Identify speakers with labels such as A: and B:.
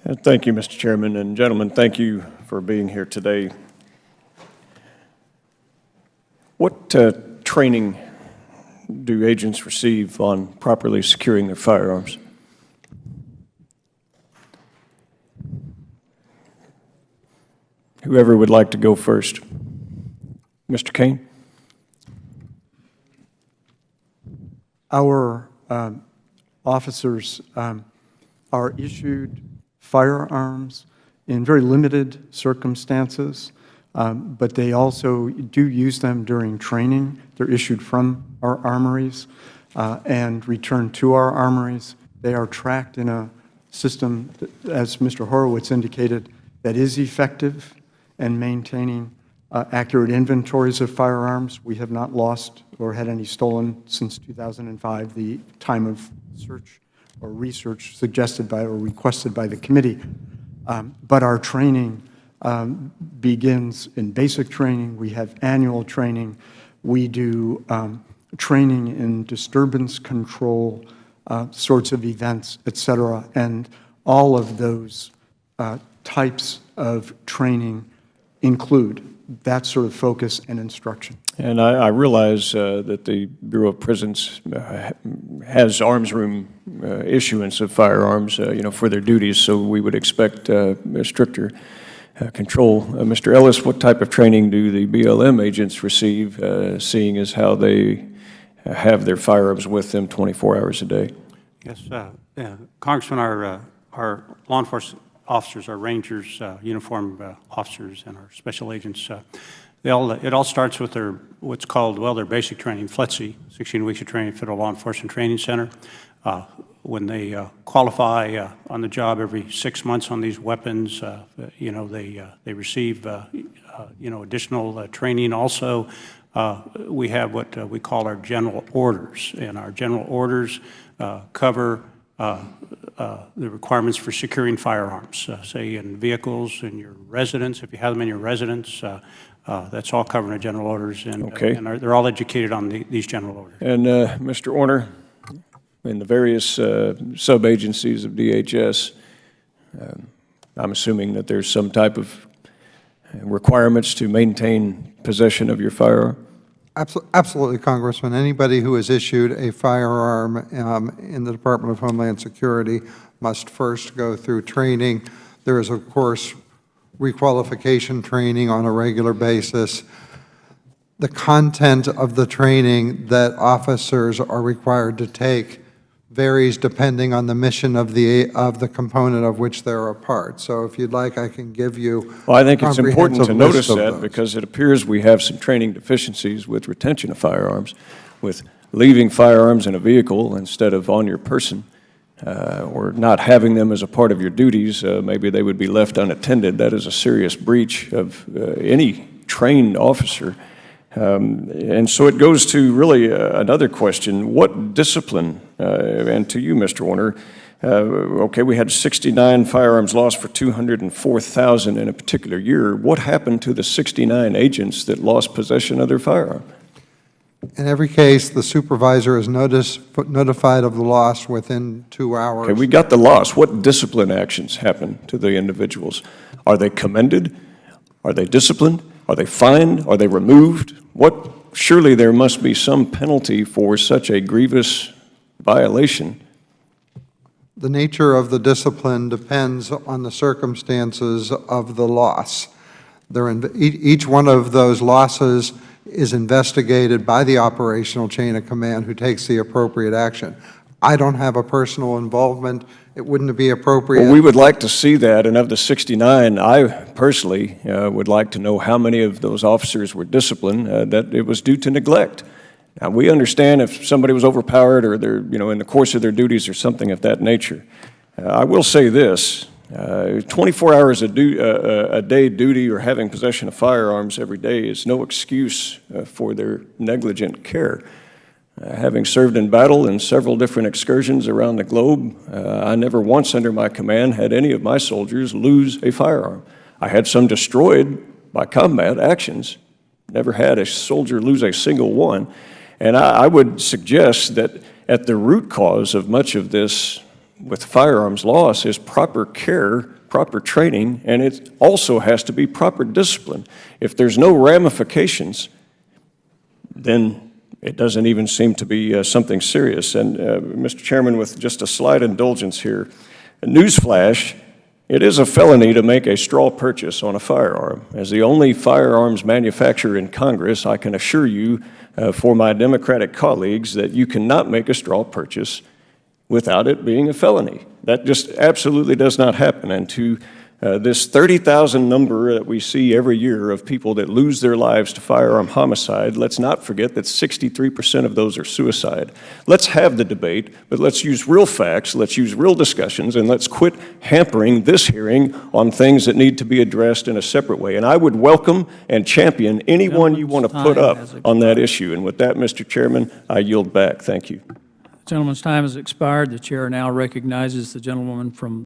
A: Thank you, Mr. Chairman, and gentlemen, thank you for being here today. What training do agents receive on properly securing their firearms? Whoever would like to go first. Mr. Kane?
B: Our officers are issued firearms in very limited circumstances, but they also do use them during training. They're issued from our armories and returned to our armories. They are tracked in a system, as Mr. Horowitz indicated, that is effective in maintaining accurate inventories of firearms. We have not lost or had any stolen since 2005, the time of search or research suggested by or requested by the committee. But our training begins in basic training. We have annual training. We do training in disturbance control sorts of events, et cetera. And all of those types of training include that sort of focus and instruction.
A: And I realize that the Bureau of Prisons has arms room issuance of firearms, for their duties, so we would expect stricter control. Mr. Ellis, what type of training do the BLM agents receive, seeing as how they have their firearms with them 24 hours a day?
C: Yes, Congressman, our law enforcement officers, our rangers, uniformed officers, and our special agents, it all starts with their what's called, their basic training, FLETC, 16 weeks of training, Federal Law Enforcement Training Center. When they qualify on the job every 6 months on these weapons, they receive additional training. Also, we have what we call our general orders, and our general orders cover the requirements for securing firearms, say in vehicles, in your residence, if you have them in your residence. That's all covered in general orders, and,
A: okay.
C: They're all educated on these general orders.
A: And Mr. Orner, in the various sub-agencies of DHS, I'm assuming that there's some type of requirements to maintain possession of your firearm?
D: Absolutely, Congressman. Anybody who is issued a firearm in the Department of Homeland Security must first go through training. There is, of course, requalification training on a regular basis. The content of the training that officers are required to take varies depending on the mission of the component of which they're a part. So if you'd like, I can give you
A: Well, I think it's important to notice that
D: those.
A: because it appears we have some training deficiencies with retention of firearms, with leaving firearms in a vehicle instead of on your person, or not having them as a part of your duties. Maybe they would be left unattended. That is a serious breach of any trained officer. And so it goes to really another question. What discipline, and to you, Mr. Warner, okay, we had 69 firearms lost for 204,000 in a particular year. What happened to the 69 agents that lost possession of their firearm?
D: In every case, the supervisor is notified of the loss within 2 hours.
A: Okay, we got the loss. What discipline actions happened to the individuals? Are they commended? Are they disciplined? Are they fined? Are they removed? Surely there must be some penalty for such a grievous violation.
D: The nature of the discipline depends on the circumstances of the loss. Each one of those losses is investigated by the operational chain of command who takes the appropriate action. I don't have a personal involvement. It wouldn't be appropriate.
A: Well, we would like to see that, and of the 69, I personally would like to know how many of those officers were disciplined, that it was due to neglect. Now, we understand if somebody was overpowered or they're, in the course of their duties or something of that nature. I will say this, 24 hours a day duty or having possession of firearms every day is no excuse for their negligent care. Having served in battle in several different excursions around the globe, I never once under my command had any of my soldiers lose a firearm. I had some destroyed by combat actions, never had a soldier lose a single one. And I would suggest that at the root cause of much of this with firearms loss is proper care, proper training, and it also has to be proper discipline. If there's no ramifications, then it doesn't even seem to be something serious. And Mr. Chairman, with just a slight indulgence here, a newsflash, it is a felony to make a straw purchase on a firearm. As the only firearms manufacturer in Congress, I can assure you for my Democratic colleagues that you cannot make a straw purchase without it being a felony. That just absolutely does not happen. And to this 30,000 number that we see every year of people that lose their lives to firearm homicide, let's not forget that 63% of those are suicide. Let's have the debate, but let's use real facts, let's use real discussions, and let's quit hampering this hearing on things that need to be addressed in a separate way. And I would welcome and champion anyone you want to put up on that issue. And with that, Mr. Chairman, I yield back. Thank you.
E: The gentleman's time has expired. The chair now recognizes the gentlewoman from